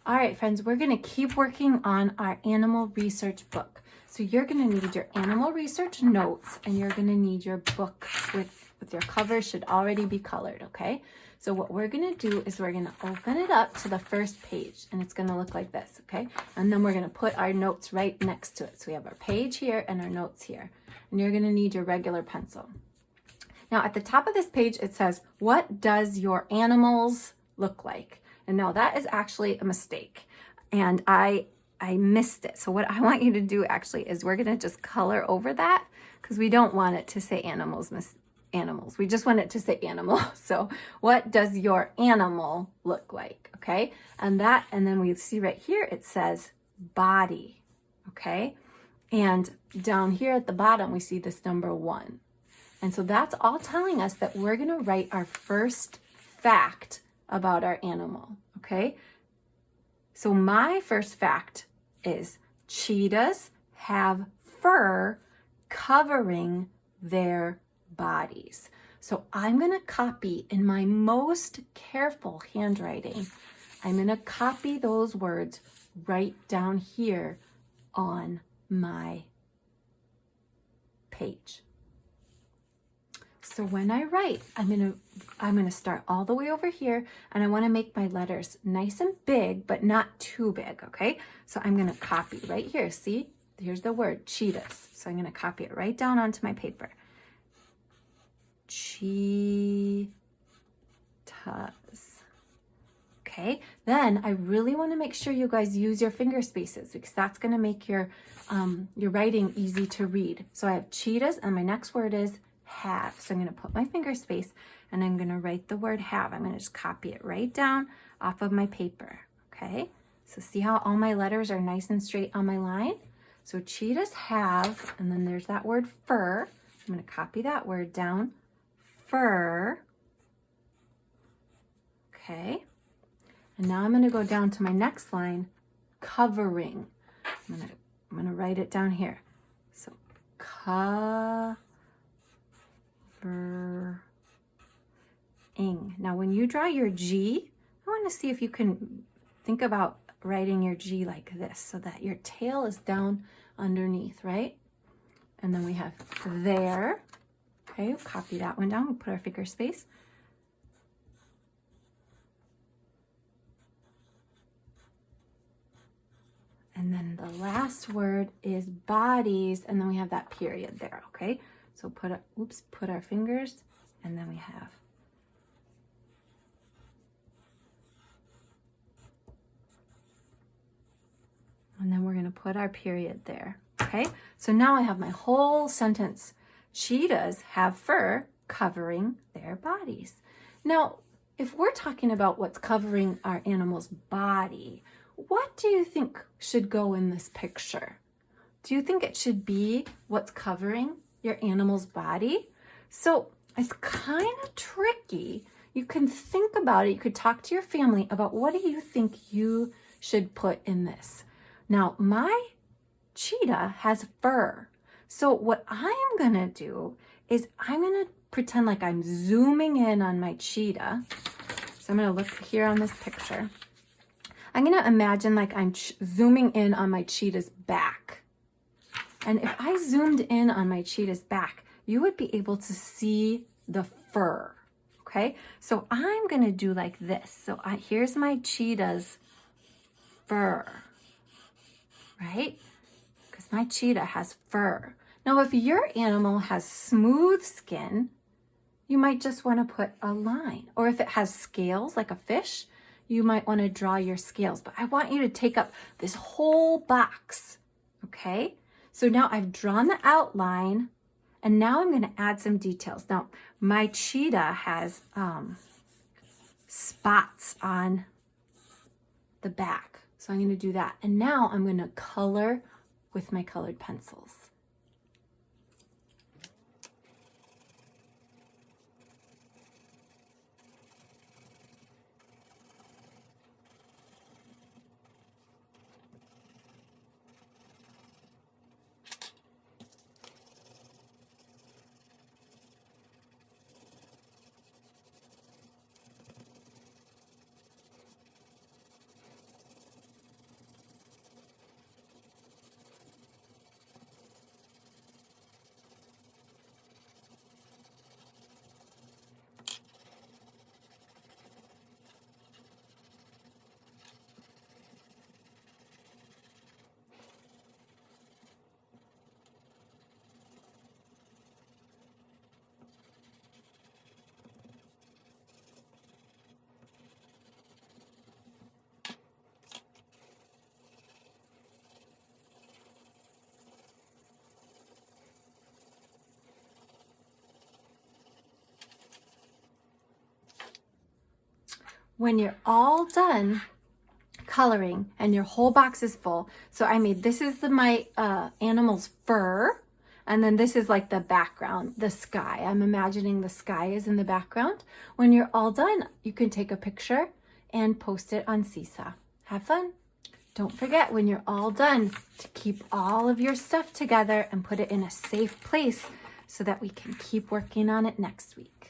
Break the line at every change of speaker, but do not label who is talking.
All right, friends, we're going to keep working on our animal research book. So you're going to need your animal research notes, and you're going to need your book with your cover should already be colored, okay? So what we're going to do is we're going to open it up to the first page, and it's going to look like this, okay? And then we're going to put our notes right next to it. So we have our page here and our notes here, and you're going to need your regular pencil. Now at the top of this page, it says, what does your animals look like? And no, that is actually a mistake. And I missed it. So what I want you to do actually is we're gonna just color over that because we don't want it to say animals. We just want it to say animal. So what does your animal look like? Okay. And then we see right here, it says body. Okay. And down here at the bottom, we see this number 1. And so that's all telling us that we're going to write our first fact about our animal, okay? So my first fact is cheetahs have fur covering their bodies. So I'm going to copy in my most careful handwriting, I'm going to copy those words right down here on my page. So when I write, I'm gonna start all the way over here, and I want to make my letters nice and big, but not too big, okay? So I'm gonna copy right here. See, here's the word cheetahs. So I'm gonna copy it right down onto my paper. Cheetahs. Okay, then I really want to make sure you guys use your finger spaces because that's gonna make your writing easy to read. So I have cheetahs, and my next word is have. So I'm going to put my finger space and I'm going to write the word have. I'm going to just copy it right down off of my paper. Okay. So see how all my letters are nice and straight on my line? So cheetahs have, and then there's that word fur. I'm going to copy that word down. Fur. Okay. And now I'm going to go down to my next line, covering. I'm going to write it down here. So Now, when you draw your G, I want to see if you can think about writing your G like this so that your tail is down underneath, right? And then we have there. Okay, copy that one down. We'll put our finger space. And then the last word is bodies, and then we have that period there, okay? So put our fingers, and then we have and then we're going to put our period there, okay? So now I have my whole sentence. Cheetahs have fur covering their bodies. Now, if we're talking about what's covering our animal's body, what do you think should go in this picture? Do you think it should be what's covering your animal's body? So it's kind of tricky. You can think about it. You could talk to your family about what do you think you should put in this. Now, my cheetah has fur. So what I'm going to do is I'm going to pretend like I'm zooming in on my cheetah. So I'm going to look here on this picture. I'm going to imagine like I'm zooming in on my cheetah's back. And if I zoomed in on my cheetah's back, you would be able to see the fur. Okay, so I'm going to do like this. So here's my cheetah's fur, right? Because my cheetah has fur. Now, if your animal has smooth skin, you might just want to put a line. Or if it has scales like a fish, you might want to draw your scales. But I want you to take up this whole box, okay? So now I've drawn the outline, and now I'm going to add some details. Now, my cheetah has spots on the back. So I'm going to do that. And now I'm going to color with my colored pencils. when you're all done coloring and your whole box is full, so I made, this is my animal's fur, and then this is like the background, the sky. I'm imagining the sky is in the background. When you're all done, you can take a picture and post it on Seesaw. Have fun. Don't forget when you're all done to keep all of your stuff together and put it in a safe place so that we can keep working on it next week.